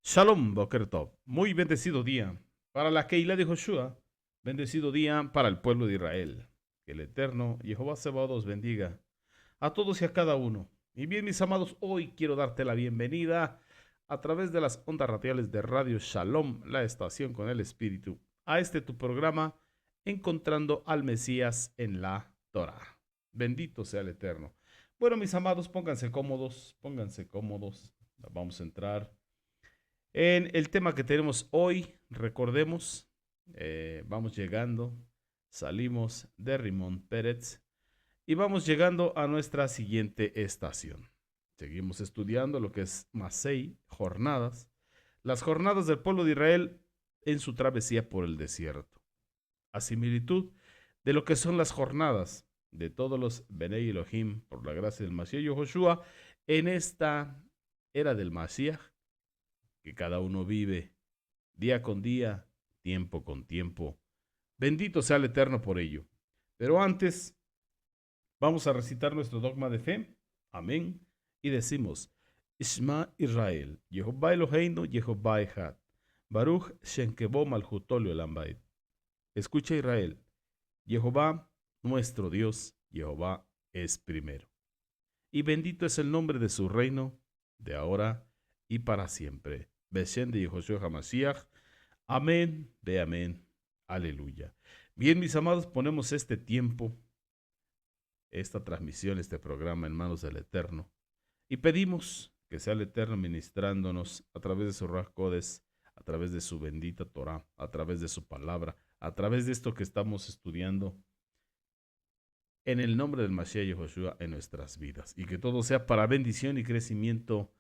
Shalom, Boker Tov. Muy bendecido día para la Keilah de Joshua. Bendecido día para el pueblo de Israel. Que el eterno Jehová Sebaot os bendiga a todos y a cada uno. Y bien, mis amados, hoy quiero darte la bienvenida a través de las ondas radiales de Radio Shalom, la estación con el Espíritu, a este tu programa, Encontrando al Mesías en la Torah. Bendito sea el eterno. Bueno, mis amados, pónganse cómodos, pónganse cómodos. Vamos a entrar en el tema que tenemos hoy. Recordemos, vamos llegando, salimos de Rimón Pérez y vamos llegando a nuestra siguiente estación. Seguimos estudiando lo que es Masei, jornadas, las jornadas del pueblo de Israel en su travesía por el desierto, a similitud de lo que son las jornadas de todos los Benei Elohim por la gracia del Mashiach Yoshua en esta era del Mashiach, que cada uno vive día con día, tiempo con tiempo. Bendito sea el Eterno por ello. Pero antes, vamos a recitar nuestro dogma de fe. Amén. Y decimos, Ishma Israel, Jehová Eloheinu, Jehová Echad, Baruch Shenkebo Malchutolio Lambait. Escucha Israel, Jehová, nuestro Dios, Jehová es primero. Y bendito es el nombre de su reino, de ahora y para siempre. Beshen de Yehoshua HaMashiach. Amén, de amén, aleluya. Bien, mis amados, ponemos este tiempo, esta transmisión, este programa en manos del Eterno y pedimos que sea el Eterno ministrándonos a través de su Ruach Codes, a través de su bendita Torah, a través de su palabra, a través de esto que estamos estudiando en el nombre del Mashiach Yehoshua en nuestras vidas y que todo sea para bendición y crecimiento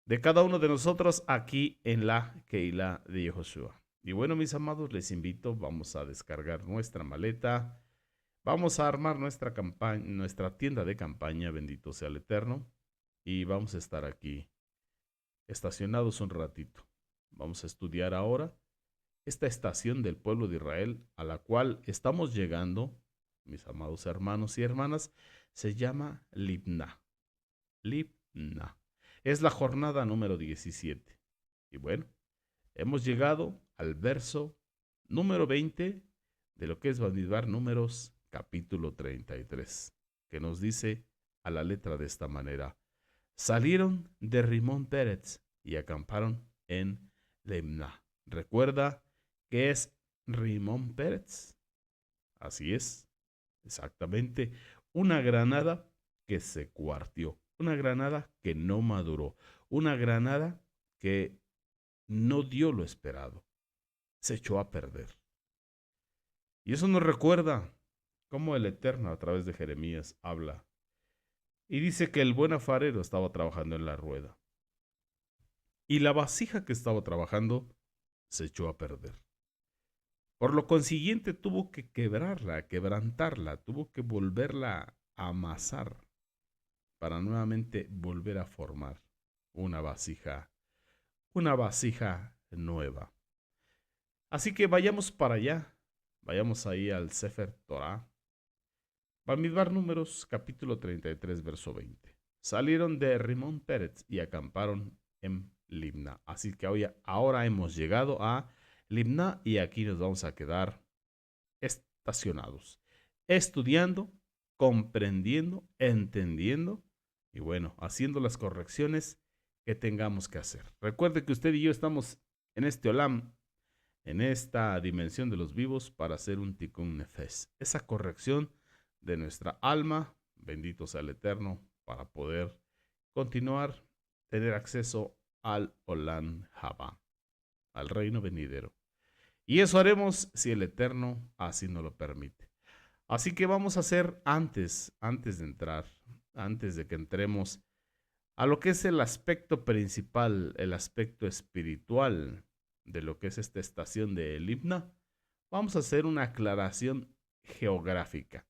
de cada uno de nosotros aquí en la Keilah de Yehoshua. Y bueno, mis amados, les invito, vamos a descargar nuestra maleta, vamos a armar nuestra campaña, nuestra tienda de campaña, bendito sea el Eterno, y vamos a estar aquí estacionados un ratito. Vamos a estudiar ahora esta estación del pueblo de Israel a la cual estamos llegando, mis amados hermanos y hermanas, se llama Libna. Libna. Es la jornada número 17. Y bueno, hemos llegado al verso número 20 de lo que es Bamidbar Números, capítulo 33, que nos dice a la letra de esta manera: salieron de Rimón Pérez y acamparon en Lemna. Recuerda que es Rimón Pérez. Así es, exactamente. Una granada que se cuartió, una granada que no maduró, una granada que no dio lo esperado, se echó a perder. Y eso nos recuerda cómo el Eterno a través de Jeremías habla y dice que el buen alfarero estaba trabajando en la rueda y la vasija que estaba trabajando se echó a perder. Por lo consiguiente tuvo que quebrarla, quebrantarla, tuvo que volverla a amasar para nuevamente volver a formar una vasija nueva. Así que vayamos para allá, vayamos ahí al Sefer Torah, Bamidbar Números, capítulo 33, verso 20. Salieron de Rimón Pérez y acamparon en Libna. Así que hoy, ahora hemos llegado a Libna y aquí nos vamos a quedar estacionados, estudiando, comprendiendo, entendiendo y bueno, haciendo las correcciones que tengamos que hacer. Recuerde que usted y yo estamos en este Olam, en esta dimensión de los vivos, para hacer un tikkun nefesh, esa corrección de nuestra alma, bendito sea el Eterno, para poder continuar, tener acceso al Olam Haba, al reino venidero. Y eso haremos si el Eterno así nos lo permite. Así que vamos a hacer antes de entrar, antes de que entremos a lo que es el aspecto principal, el aspecto espiritual de lo que es esta estación de Libna, vamos a hacer una aclaración geográfica.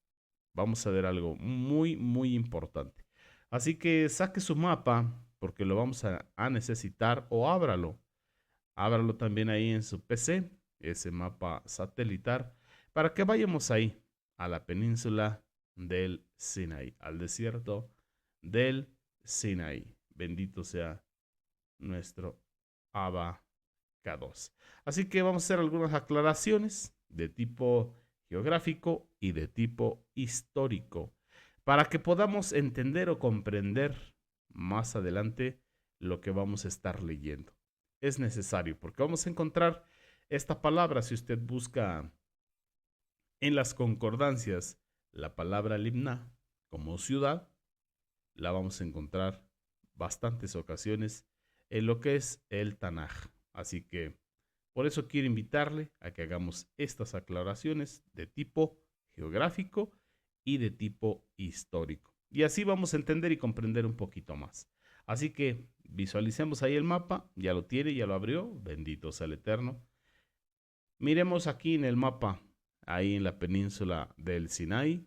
Vamos a ver algo muy, muy importante. Así que saque su mapa, porque lo vamos a necesitar, o ábralo. Ábralo también ahí en su PC, ese mapa satelital, para que vayamos ahí, a la península del Sinaí, al desierto del Sinaí. Bendito sea nuestro abacados. Así que vamos a hacer algunas aclaraciones de tipo geográfico y de tipo histórico para que podamos entender o comprender más adelante lo que vamos a estar leyendo. Es necesario porque vamos a encontrar esta palabra si usted busca en las concordancias la palabra Libna como ciudad, la vamos a encontrar bastantes ocasiones en lo que es el Tanaj. Así que por eso quiero invitarle a que hagamos estas aclaraciones de tipo geográfico y de tipo histórico. Y así vamos a entender y comprender un poquito más. Así que visualicemos ahí el mapa, ya lo tiene, ya lo abrió, bendito sea el Eterno. Miremos aquí en el mapa, ahí en la península del Sinaí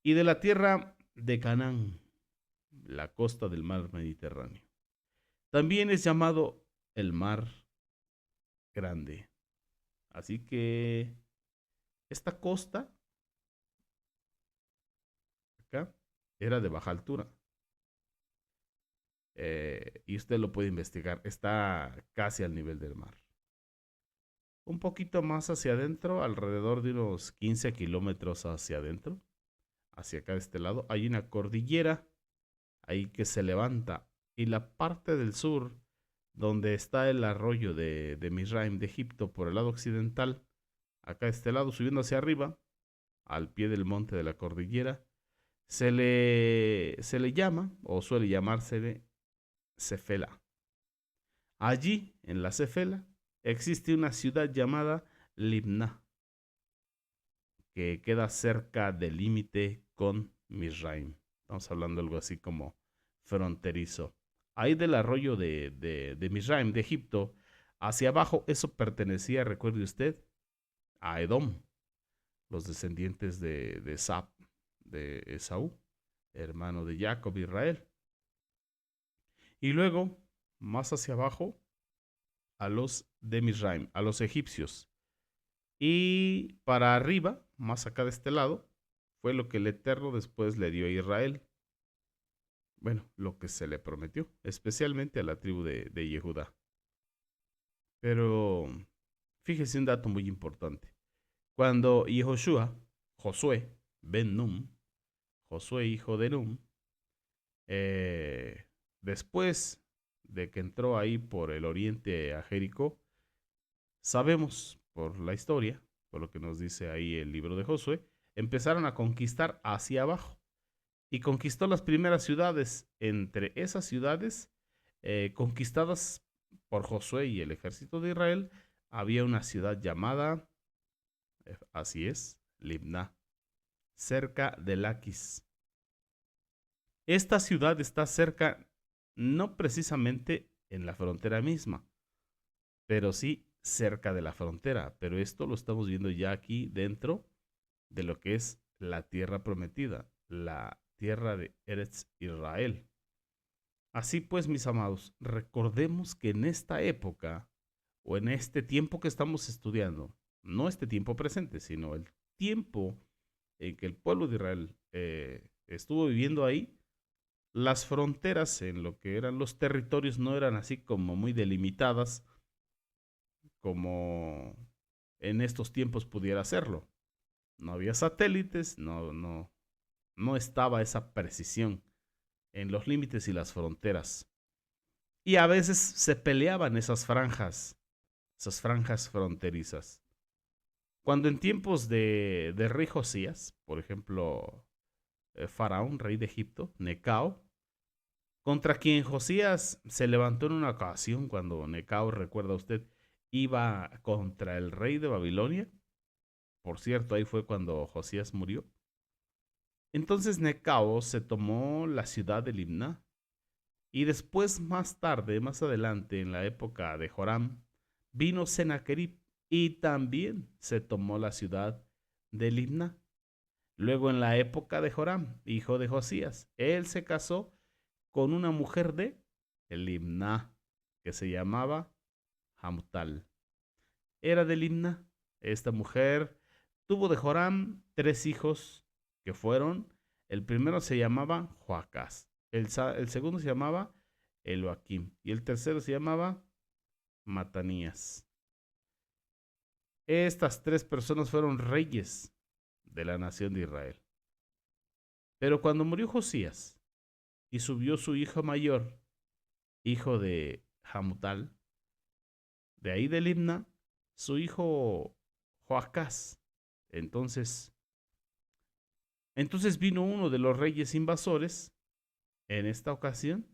y de la tierra de Canaán, la costa del mar Mediterráneo. También es llamado el mar grande. Así que esta costa acá era de baja altura. Y usted lo puede investigar. Está casi al nivel del mar. Un poquito más hacia adentro, alrededor de unos 15 kilómetros hacia adentro, hacia acá de este lado, hay una cordillera ahí que se levanta. Y la parte del sur, donde está el arroyo de Mizraim de Egipto, por el lado occidental, acá de este lado, subiendo hacia arriba, al pie del monte de la cordillera, se le llama, o suele llamársele, Cefela. Allí, en la Cefela, existe una ciudad llamada Libna, que queda cerca del límite con Mizraim. Estamos hablando de algo así como fronterizo. Ahí del arroyo de Mizraim, de Egipto, hacia abajo, eso pertenecía, recuerde usted, a Edom, los descendientes de Sab, de Esaú, hermano de Jacob, Israel. Y luego, más hacia abajo, a los de Mizraim, a los egipcios. Y para arriba, más acá de este lado, fue lo que el Eterno después le dio a Israel. Bueno, lo que se le prometió, especialmente a la tribu de Yehudá. Pero fíjese un dato muy importante. Cuando Yehoshua, Josué, ben Num, Josué hijo de Num, eh, después de que entró ahí por el oriente a Jericó, sabemos por la historia, por lo que nos dice ahí el libro de Josué, empezaron a conquistar hacia abajo y conquistó las primeras ciudades. Entre esas ciudades conquistadas por Josué y el ejército de Israel, había una ciudad llamada, así es, Libna, cerca de Laquis. Esta ciudad está cerca, no precisamente en la frontera misma, pero sí cerca de la frontera. Pero esto lo estamos viendo ya aquí dentro de lo que es la tierra prometida, la tierra de Eretz Israel. Así pues, mis amados, recordemos que en esta época o en este tiempo que estamos estudiando, no este tiempo presente, sino el tiempo en que el pueblo de Israel estuvo viviendo ahí, las fronteras en lo que eran los territorios no eran así como muy delimitadas como en estos tiempos pudiera serlo. No había satélites, no estaba esa precisión en los límites y las fronteras. Y a veces se peleaban esas franjas fronterizas. Cuando en tiempos de rey Josías, por ejemplo, Faraón, rey de Egipto, Necao, contra quien Josías se levantó en una ocasión, cuando Necao, recuerda usted, iba contra el rey de Babilonia. Por cierto, ahí fue cuando Josías murió. Entonces Necao se tomó la ciudad de Libna y después, más tarde, más adelante, en la época de Joram, vino Sennacherib y también se tomó la ciudad de Libna. Luego, en la época de Joram, hijo de Josías, él se casó con una mujer de Libna que se llamaba Hamutal. Era de Libna. Esta mujer tuvo de Joram 3 hijos que fueron, el primero se llamaba Joacás, el segundo se llamaba Eloaquim y el tercero se llamaba Matanías. Estas tres personas fueron reyes de la nación de Israel. Pero cuando murió Josías y subió su hijo mayor, hijo de Hamutal, de ahí de Libna, su hijo Joacás. Entonces, entonces vino uno de los reyes invasores en esta ocasión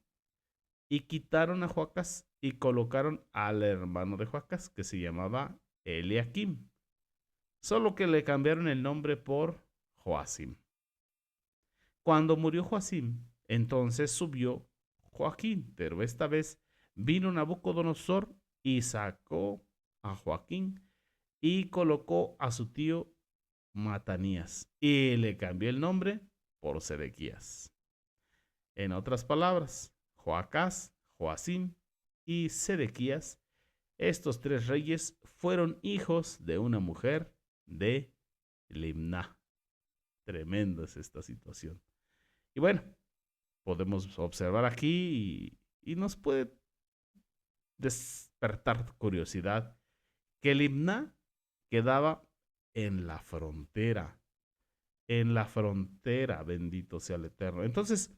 y quitaron a Joacás y colocaron al hermano de Joacás, que se llamaba Eliakim, solo que le cambiaron el nombre por Joacim. Cuando murió Joacim, entonces subió Joaquín, pero esta vez vino Nabucodonosor y sacó a Joaquín y colocó a su tío Matanías y le cambió el nombre por Sedequías. En otras palabras, Joacás, Joacim y Sedequías, estos tres reyes fueron hijos de una mujer de Limná. Tremenda es esta situación. Y bueno, podemos observar aquí y nos puede despertar curiosidad que Limná quedaba en la frontera, bendito sea el Eterno. Entonces,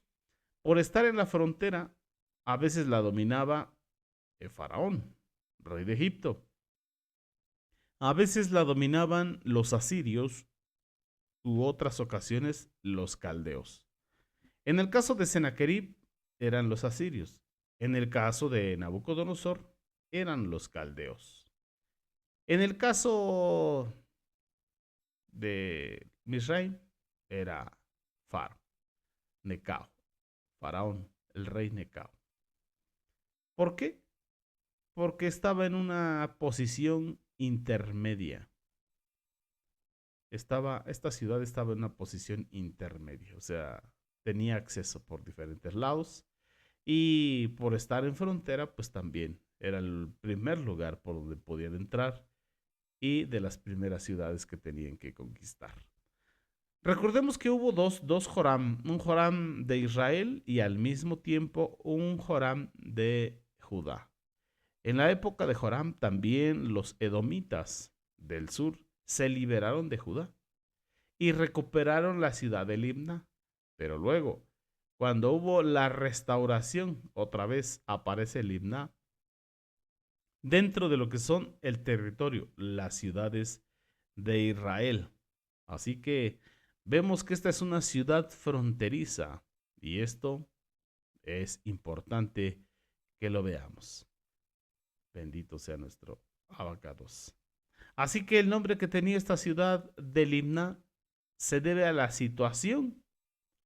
por estar en la frontera, a veces la dominaba el faraón, rey de Egipto. A veces la dominaban los asirios u otras ocasiones los caldeos. En el caso de Sennacherib eran los asirios. En el caso de Nabucodonosor eran los caldeos. En el caso de Misraim era Faro, Necao, Faraón, el rey Necao. ¿Por qué? Porque estaba en una posición intermedia. Esta ciudad estaba en una posición intermedia, o sea, tenía acceso por diferentes lados y por estar en frontera, pues también era el primer lugar por donde podían entrar y de las primeras ciudades que tenían que conquistar. Recordemos que hubo dos Joram, un Joram de Israel y al mismo tiempo un Joram de Judá. En la época de Joram también los edomitas del sur se liberaron de Judá y recuperaron la ciudad de Libna. Pero luego, cuando hubo la restauración, otra vez aparece Libna dentro de lo que son el territorio, las ciudades de Israel. Así que vemos que esta es una ciudad fronteriza y esto es importante que lo veamos. Bendito sea nuestro abacados. Así que el nombre que tenía esta ciudad de Limna se debe a la situación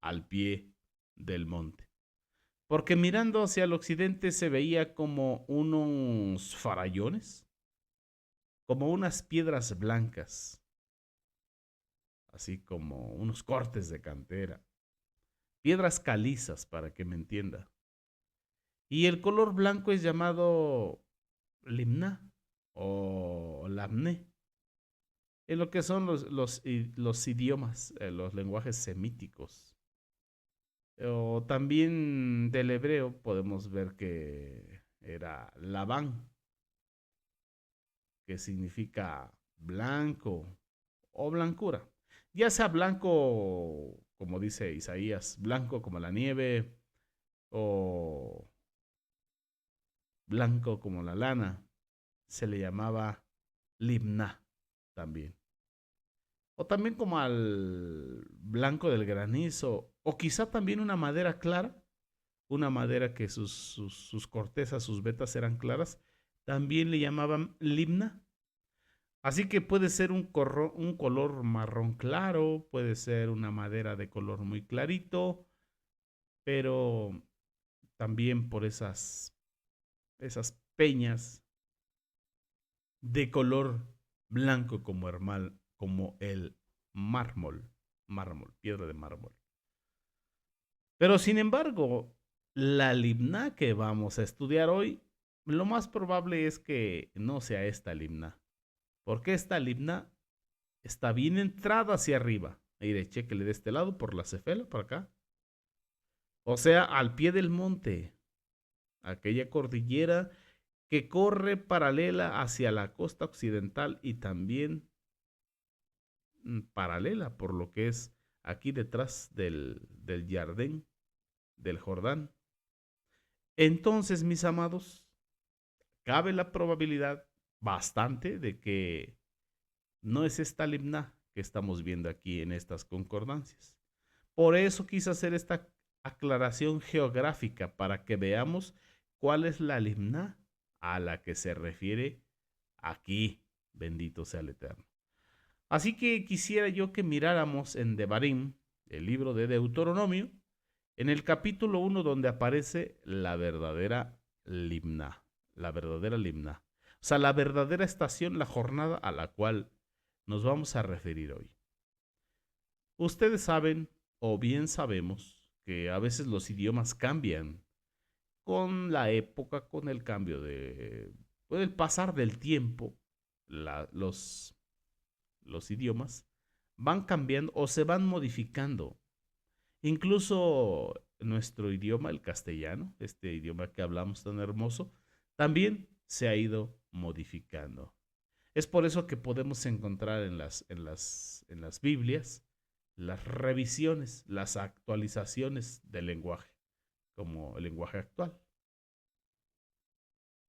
al pie del monte. Porque mirando hacia el occidente se veía como unos farallones, como unas piedras blancas, así como unos cortes de cantera, piedras calizas para que me entienda. Y el color blanco es llamado limná o lamné, en lo que son los idiomas, los lenguajes semíticos. O también del hebreo podemos ver que era Labán, que significa blanco o blancura. Ya sea blanco, como dice Isaías, blanco como la nieve o blanco como la lana, se le llamaba limná también. O también como al blanco del granizo, o quizá también una madera clara, una madera que sus cortezas, sus vetas eran claras, también le llamaban limna. Así que puede ser un color marrón claro, puede ser una madera de color muy clarito, pero también por esas peñas de color blanco como el mármol, piedra de mármol. Pero sin embargo, la limna que vamos a estudiar hoy, lo más probable es que no sea esta limna, porque esta limna está bien entrada hacia arriba. Mire, chequele de este lado por la cefela, por acá. O sea, al pie del monte, aquella cordillera que corre paralela hacia la costa occidental y también paralela por lo que es aquí detrás del Jardín del Jordán. Entonces, mis amados, cabe la probabilidad bastante de que no es esta limna que estamos viendo aquí en estas concordancias. Por eso quise hacer esta aclaración geográfica para que veamos cuál es la limna a la que se refiere aquí. Bendito sea el Eterno. Así que quisiera yo que miráramos en Devarim, el libro de Deuteronomio, en el capítulo 1 donde aparece la verdadera limna, la verdadera limna. O sea, la verdadera estación, la jornada a la cual nos vamos a referir hoy. Ustedes saben, o bien sabemos, que a veces los idiomas cambian con la época, con el cambio con el pasar del tiempo, los idiomas van cambiando o se van modificando. Incluso nuestro idioma, el castellano, este idioma que hablamos tan hermoso, también se ha ido modificando. Es por eso que podemos encontrar en las Biblias las revisiones, las actualizaciones del lenguaje, como el lenguaje actual.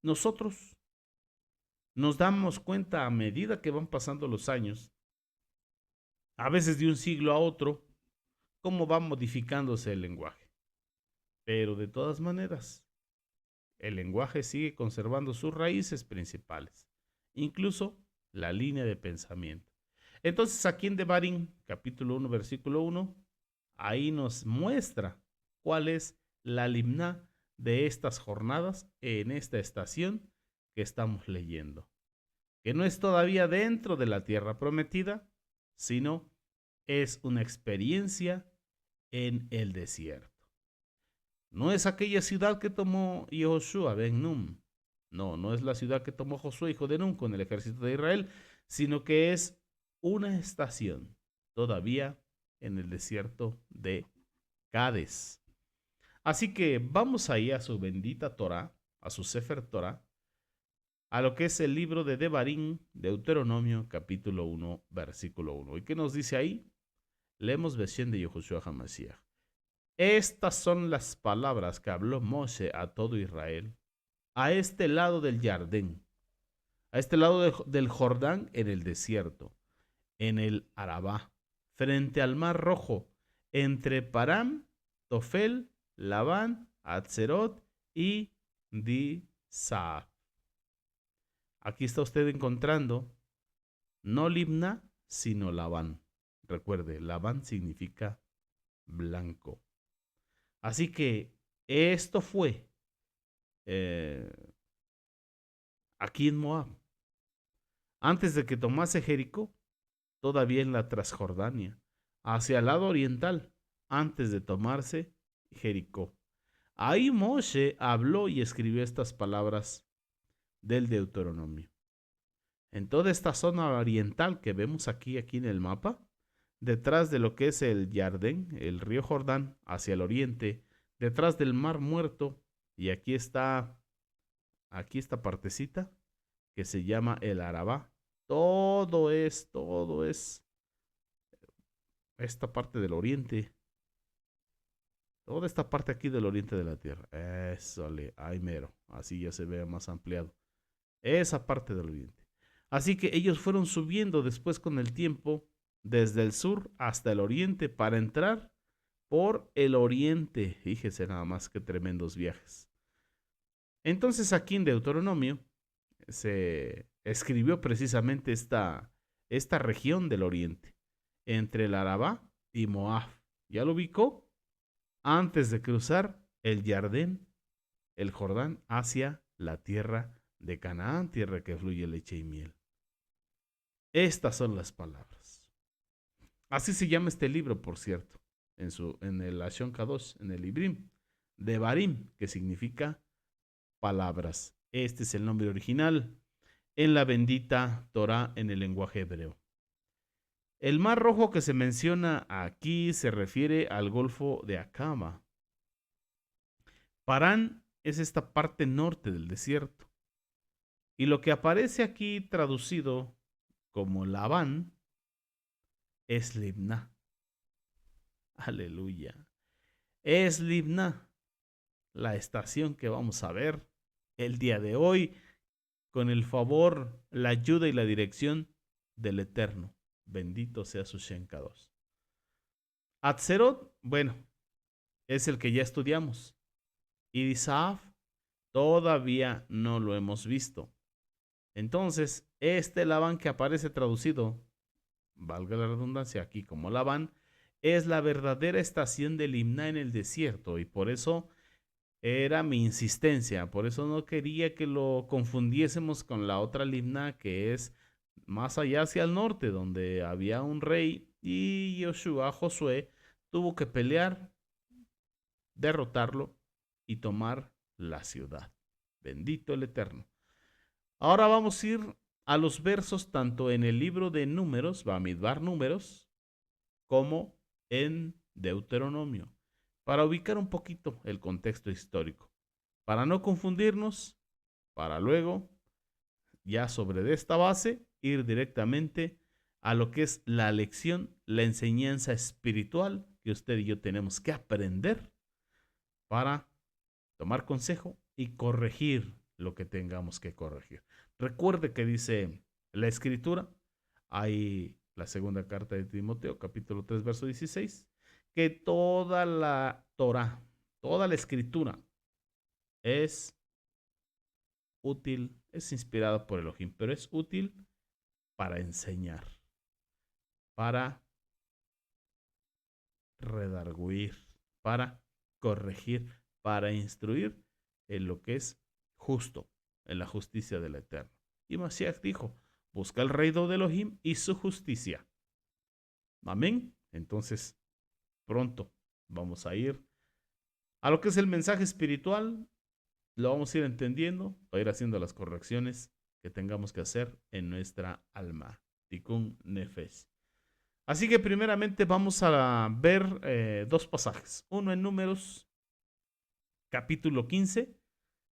Nosotros nos damos cuenta a medida que van pasando los años, a veces de un siglo a otro, cómo va modificándose el lenguaje. Pero de todas maneras, el lenguaje sigue conservando sus raíces principales, incluso la línea de pensamiento. Entonces aquí en Devarim, capítulo 1, versículo 1, ahí nos muestra cuál es la limná de estas jornadas en esta estación que estamos leyendo, que no es todavía dentro de la tierra prometida, sino es una experiencia en el desierto. No es aquella ciudad que tomó Yehoshua ben Nun. No, no es la ciudad que tomó Josué, hijo de Nun, con el ejército de Israel, sino que es una estación todavía en el desierto de Cades. Así que vamos ahí a su bendita Torah, a su Sefer Torah, a lo que es el libro de Devarim, Deuteronomio, capítulo 1, versículo 1. ¿Y qué nos dice ahí? Leemos versión de Yehoshua HaMashiach. Estas son las palabras que habló Moshe a todo Israel, a este lado del Jardín, a este lado del Jordán en el desierto, en el Arabá, frente al Mar Rojo, entre Param, Tofel, Labán, Atzerot y Disaf. Aquí está usted encontrando no Libna, sino Labán. Recuerde, Labán significa blanco. Así que esto fue aquí en Moab. Antes de que tomase Jericó, todavía en la Transjordania, hacia el lado oriental, antes de tomarse Jericó. Ahí Moshe habló y escribió estas palabras del Deuteronomio. En toda esta zona oriental que vemos aquí en el mapa, detrás de lo que es el Jardín, el río Jordán, hacia el oriente, detrás del Mar Muerto, y aquí está esta partecita que se llama el Arabá. Todo es esta parte del oriente. Toda esta parte aquí del oriente de la tierra. Eso, ahí mero. Así ya se ve más ampliado. Esa parte del oriente. Así que ellos fueron subiendo después con el tiempo desde el sur hasta el oriente para entrar por el oriente. Fíjese nada más que tremendos viajes. Entonces aquí en Deuteronomio se escribió precisamente esta región del oriente, entre el Arabá y Moab. ¿Ya lo ubicó? Antes de cruzar el Jardín, el Jordán, hacia la tierra de Canaán, tierra que fluye leche y miel. Estas son las palabras. Así se llama este libro, por cierto, en el Lashon Kadosh, en el Ibrim, Devarim, que significa palabras. Este es el nombre original en la bendita Torah en el lenguaje hebreo. El Mar Rojo que se menciona aquí se refiere al Golfo de Akaba. Parán es esta parte norte del desierto. Y lo que aparece aquí traducido como Labán es Libná. Aleluya. Es Libná, la estación que vamos a ver el día de hoy con el favor, la ayuda y la dirección del Eterno. Bendito sea su Shenkados. Atzerot, bueno, es el que ya estudiamos. Y Disaf, todavía no lo hemos visto. Entonces, este Labán que aparece traducido, valga la redundancia aquí como Labán, es la verdadera estación del Limná en el desierto. Y por eso era mi insistencia. Por eso no quería que lo confundiésemos con la otra Limná que es más allá hacia el norte, donde había un rey y Josué, tuvo que pelear, derrotarlo y tomar la ciudad. Bendito el Eterno. Ahora vamos a ir a los versos tanto en el libro de Números, Bamidbar Números, como en Deuteronomio, para ubicar un poquito el contexto histórico, para no confundirnos, para luego, ya sobre esta base, ir directamente a lo que es la lección, la enseñanza espiritual que usted y yo tenemos que aprender para tomar consejo y corregir lo que tengamos que corregir. Recuerde que dice la escritura, hay la segunda carta de Timoteo, capítulo 3, verso 16, que toda la Torah, toda la escritura es útil, es inspirada por Elohim, pero es útil para enseñar, para redarguir, para corregir, para instruir en lo que es justo, en la justicia del Eterno. Y Mashiach dijo, busca el reino de Elohim y su justicia. Amén. Entonces, pronto vamos a ir a lo que es el mensaje espiritual. Lo vamos a ir entendiendo, a ir haciendo las correcciones que tengamos que hacer en nuestra alma. Tikkun Nefesh. Así que primeramente vamos a ver dos pasajes. Uno en Números, capítulo 15,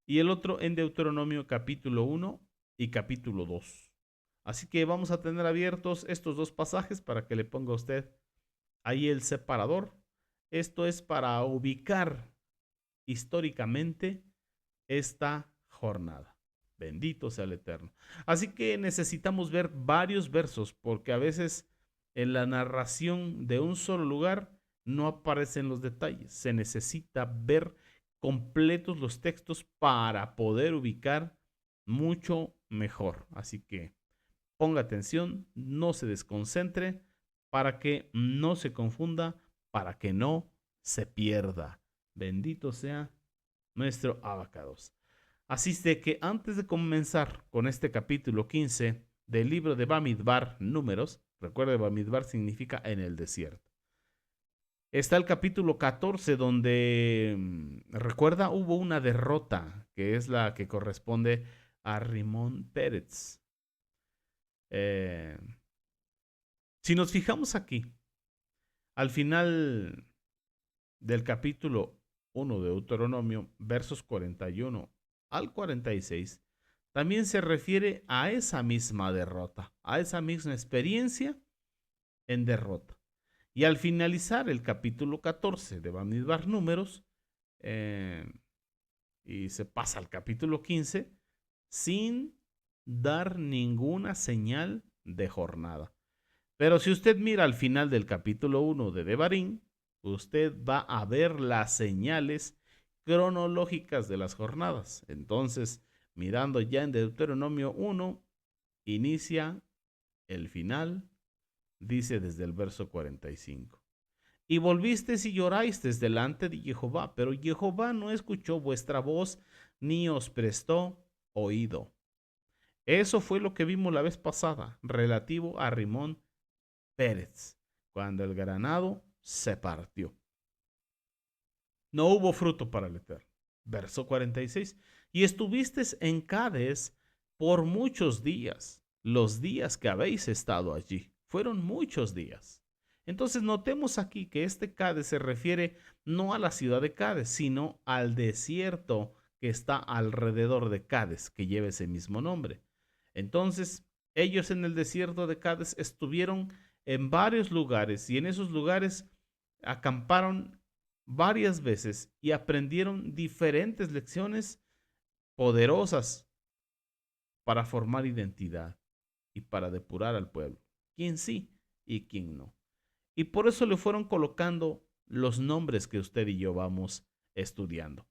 y el otro en Deuteronomio, capítulo 1 y capítulo 2. Así que vamos a tener abiertos estos dos pasajes para que le ponga a usted ahí el separador. Esto es para ubicar históricamente esta jornada. Bendito sea el Eterno. Así que necesitamos ver varios versos porque a veces en la narración de un solo lugar no aparecen los detalles. Se necesita ver completos los textos para poder ubicar mucho mejor. Así que ponga atención, no se desconcentre para que no se confunda, para que no se pierda. Bendito sea nuestro Abacados. Así es de que antes de comenzar con este capítulo 15 del libro de Bamidbar, Números, recuerde, Bamidbar significa en el desierto. Está el capítulo 14 donde, recuerda, hubo una derrota, que es la que corresponde a Rimón Pérez. Si nos fijamos aquí, al final del capítulo 1 de Deuteronomio, versos 41 al 46, también se refiere a esa misma derrota, a esa misma experiencia en derrota. Y al finalizar el capítulo 14 de Bamidbar Números, y se pasa al capítulo 15, sin dar ninguna señal de jornada. Pero si usted mira al final del capítulo 1 de Devarim, usted va a ver las señales cronológicas de las jornadas. Entonces, mirando ya en Deuteronomio 1, inicia el final, dice desde el verso 45. Y volvisteis y llorasteis delante de Jehová, pero Jehová no escuchó vuestra voz ni os prestó oído. Eso fue lo que vimos la vez pasada, relativo a Rimón Pérez, cuando el granado se partió. No hubo fruto para el Eterno. Verso 46. Y estuvisteis en Cades por muchos días, los días que habéis estado allí. Fueron muchos días. Entonces notemos aquí que este Cades se refiere no a la ciudad de Cades, sino al desierto que está alrededor de Cades, que lleva ese mismo nombre. Entonces, ellos en el desierto de Cades estuvieron en varios lugares y en esos lugares acamparon varias veces y aprendieron diferentes lecciones poderosas para formar identidad y para depurar al pueblo, quién sí y quién no. Y por eso le fueron colocando los nombres que usted y yo vamos estudiando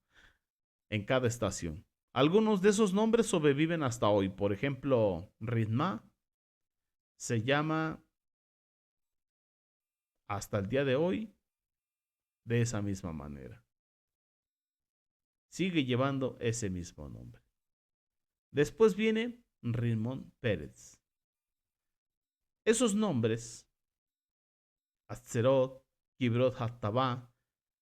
en cada estación. Algunos de esos nombres sobreviven hasta hoy. Por ejemplo, Ritma se llama hasta el día de hoy de esa misma manera. Sigue llevando ese mismo nombre. Después viene Rimón Pérez. Esos nombres, Atzerot, Kibrot Hattabá,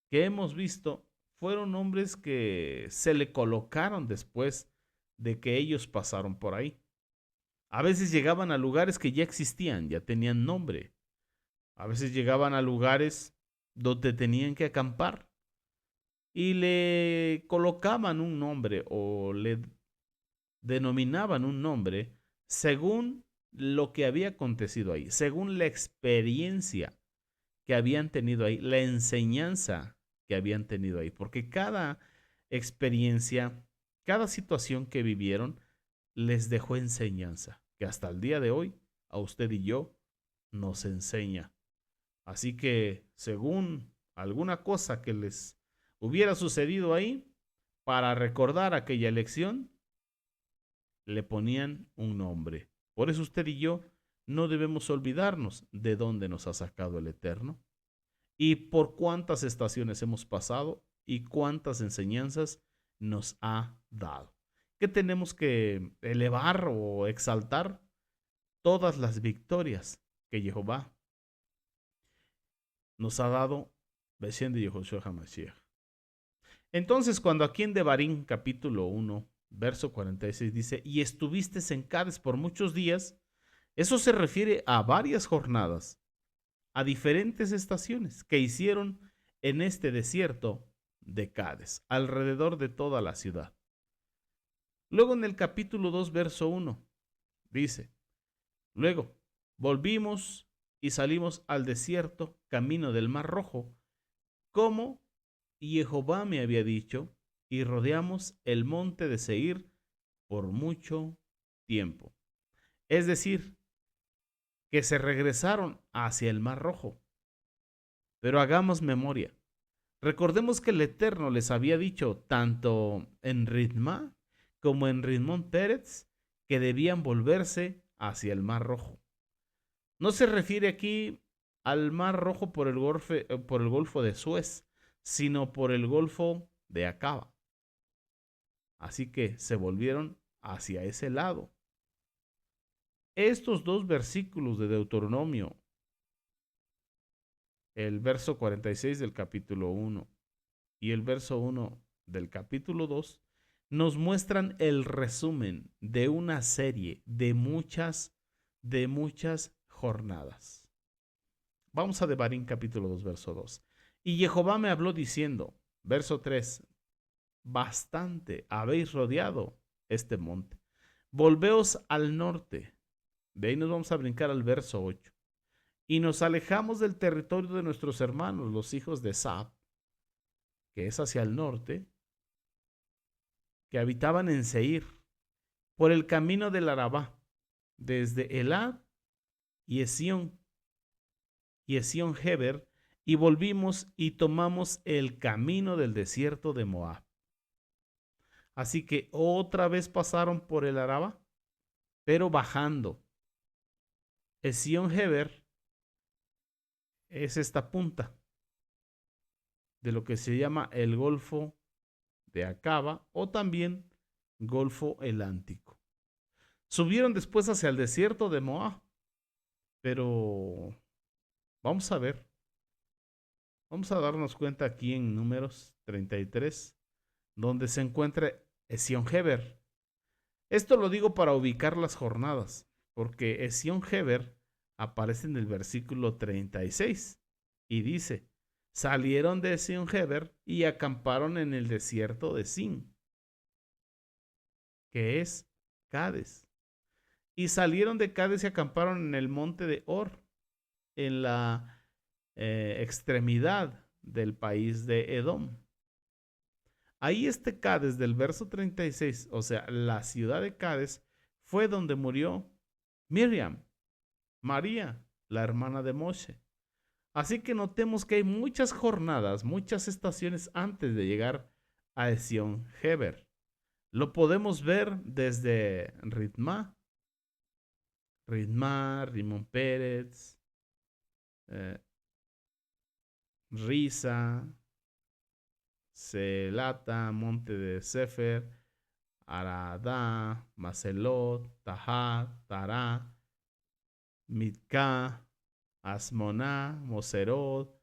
que hemos visto, fueron nombres que se le colocaron después de que ellos pasaron por ahí. A veces llegaban a lugares que ya existían, ya tenían nombre. A veces llegaban a lugares donde tenían que acampar y le colocaban un nombre o le denominaban un nombre según lo que había acontecido ahí, según la experiencia que habían tenido ahí, la enseñanza que habían tenido ahí, porque cada experiencia, cada situación que vivieron les dejó enseñanza, que hasta el día de hoy a usted y yo nos enseña. Así que según alguna cosa que les hubiera sucedido ahí, para recordar aquella lección, le ponían un nombre. Por eso usted y yo no debemos olvidarnos de dónde nos ha sacado el Eterno y por cuántas estaciones hemos pasado y cuántas enseñanzas nos ha dado. Que tenemos que elevar o exaltar todas las victorias que Jehová nos ha dado, Beshem de Yehoshua HaMashiach. Entonces, cuando aquí en Devarim, capítulo 1, verso 46 dice, y estuviste en Cades por muchos días, eso se refiere a varias jornadas, a diferentes estaciones que hicieron en este desierto de Cades, alrededor de toda la ciudad. Luego en el capítulo 2, verso 1, dice, luego volvimos y salimos al desierto, camino del Mar Rojo, como Jehová me había dicho, y rodeamos el monte de Seir por mucho tiempo. Es decir, que se regresaron hacia el Mar Rojo. Pero hagamos memoria. Recordemos que el Eterno les había dicho, tanto en Ritma como en Rimón Pérez, que debían volverse hacia el Mar Rojo. No se refiere aquí al Mar Rojo por el Golfo de Suez, sino por el Golfo de Acaba. Así que se volvieron hacia ese lado. Estos dos versículos de Deuteronomio, el verso 46 del capítulo 1 y el verso 1 del capítulo 2, nos muestran el resumen de una serie de muchas jornadas. Vamos a Devarim capítulo 2, verso 2. Y Jehová me habló diciendo, verso 3, bastante habéis rodeado este monte. Volveos al norte. De ahí nos vamos a brincar al verso 8. Y nos alejamos del territorio de nuestros hermanos, los hijos de Sab, que es hacia el norte, que habitaban en Seir, por el camino del Arabá, desde Elad y Esión-Geber, y volvimos y tomamos el camino del desierto de Moab. Así que otra vez pasaron por el Arabá, pero bajando. Esión-Geber es esta punta de lo que se llama el Golfo de Acaba o también Golfo Elántico. Subieron después hacia el desierto de Moab, pero vamos a ver, vamos a darnos cuenta aquí en Números 33, donde se encuentra Esión-Geber. Esto lo digo para ubicar las jornadas, porque Esión-Geber aparece en el versículo 36 y dice, salieron de Esión-Geber y acamparon en el desierto de Sin. que es Cades. Y salieron de Cades y acamparon en el monte de Or, en la extremidad del país de Edom. Ahí Cades del verso 36, o sea, la ciudad de Cades, fue donde murió Miriam, María, la hermana de Moshe. Así que notemos que hay muchas jornadas, muchas estaciones antes de llegar a Esión Geber. Lo podemos ver desde Rimón Pérez, eh, Risa, Selata, Monte de Sefer, Aradá, Macelot, Tahá, Tará, Mitká, Asmoná, Moserot,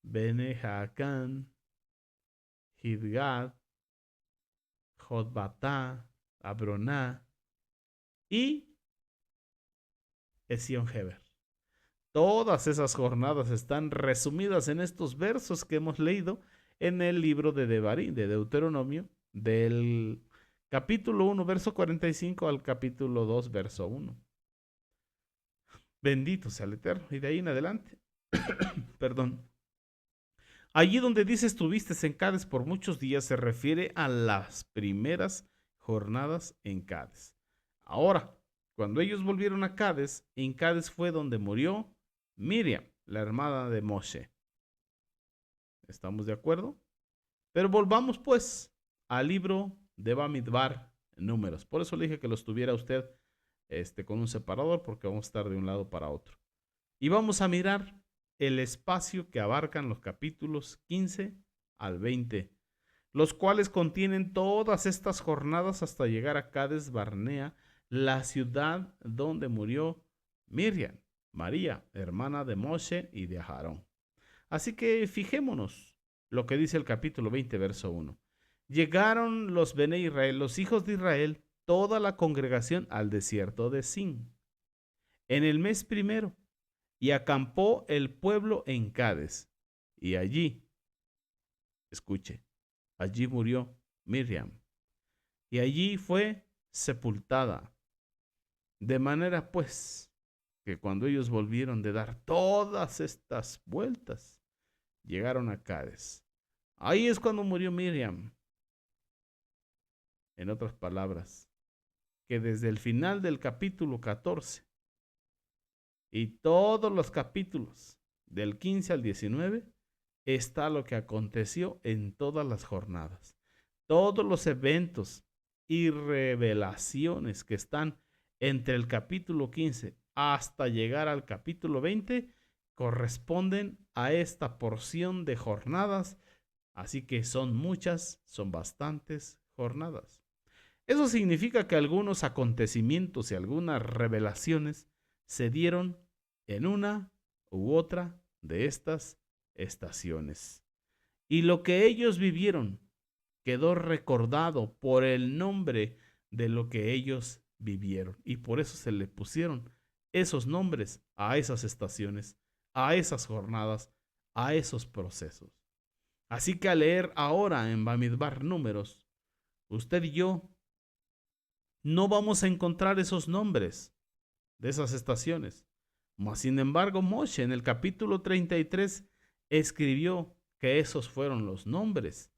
Bene Jaacán, Gidgad, Jotbatá, Abroná y Esión Geber. Todas esas jornadas están resumidas en estos versos que hemos leído en el libro de Devarim, de Deuteronomio, del capítulo 1, verso 45 al capítulo 2, verso 1. Bendito sea el Eterno. Y de ahí en adelante, perdón. Allí donde dice estuviste en Cades por muchos días se refiere a las primeras jornadas en Cades. Ahora, cuando ellos volvieron a Cades, en Cades fue donde murió Miriam, la hermana de Moshe. ¿Estamos de acuerdo? Pero volvamos pues al libro de Bamidbar, Números. Por eso le dije que lo estuviera usted con un separador, porque vamos a estar de un lado para otro. Y vamos a mirar el espacio que abarcan los capítulos 15 al 20, los cuales contienen todas estas jornadas hasta llegar a Cades Barnea, la ciudad donde murió Miriam, María, hermana de Moshe y de Aarón. Así que fijémonos lo que dice el capítulo 20, verso 1. Llegaron los Bene Israel, los hijos de Israel, toda la congregación al desierto de Sin, en el mes primero, y acampó el pueblo en Cades. Y allí, escuche, allí murió Miriam. Y allí fue sepultada. De manera pues que cuando ellos volvieron de dar todas estas vueltas, llegaron a Cades. Ahí es cuando murió Miriam. En otras palabras, que desde el final del capítulo 14 y todos los capítulos del 15 al 19 está lo que aconteció en todas las jornadas. Todos los eventos y revelaciones que están entre el capítulo 15 hasta llegar al capítulo 20 corresponden a esta porción de jornadas. Así que son muchas, son bastantes jornadas. Eso significa que algunos acontecimientos y algunas revelaciones se dieron en una u otra de estas estaciones. Y lo que ellos vivieron quedó recordado por el nombre de lo que ellos vivieron. Y por eso se le pusieron esos nombres a esas estaciones, a esas jornadas, a esos procesos. Así que al leer ahora en Bamidbar Números, usted y yo no vamos a encontrar esos nombres de esas estaciones. Mas, sin embargo, Moshe en el capítulo 33 escribió que esos fueron los nombres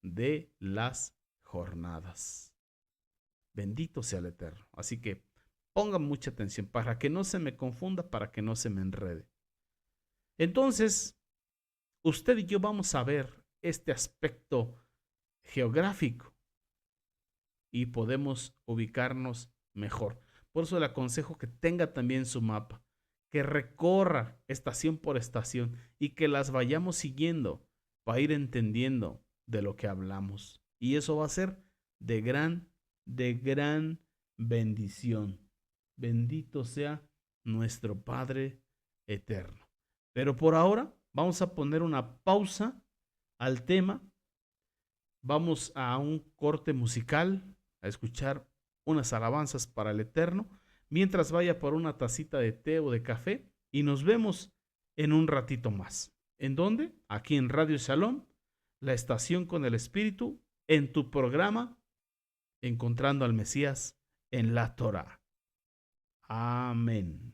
de las jornadas. Bendito sea el Eterno. Así que pongan mucha atención para que no se me confunda, para que no se me enrede. Entonces, usted y yo vamos a ver este aspecto geográfico y podemos ubicarnos mejor. Por eso le aconsejo que tenga también su mapa, que recorra estación por estación y que las vayamos siguiendo para ir entendiendo de lo que hablamos. Y eso va a ser de gran bendición. Bendito sea nuestro Padre eterno. Pero por ahora vamos a poner una pausa al tema. Vamos a un corte musical, a escuchar unas alabanzas para el Eterno, mientras vaya por una tacita de té o de café, y nos vemos en un ratito más. ¿En dónde? Aquí en Radio Shalom, la estación con el Espíritu, en tu programa encontrando al Mesías en la Torá. Amén.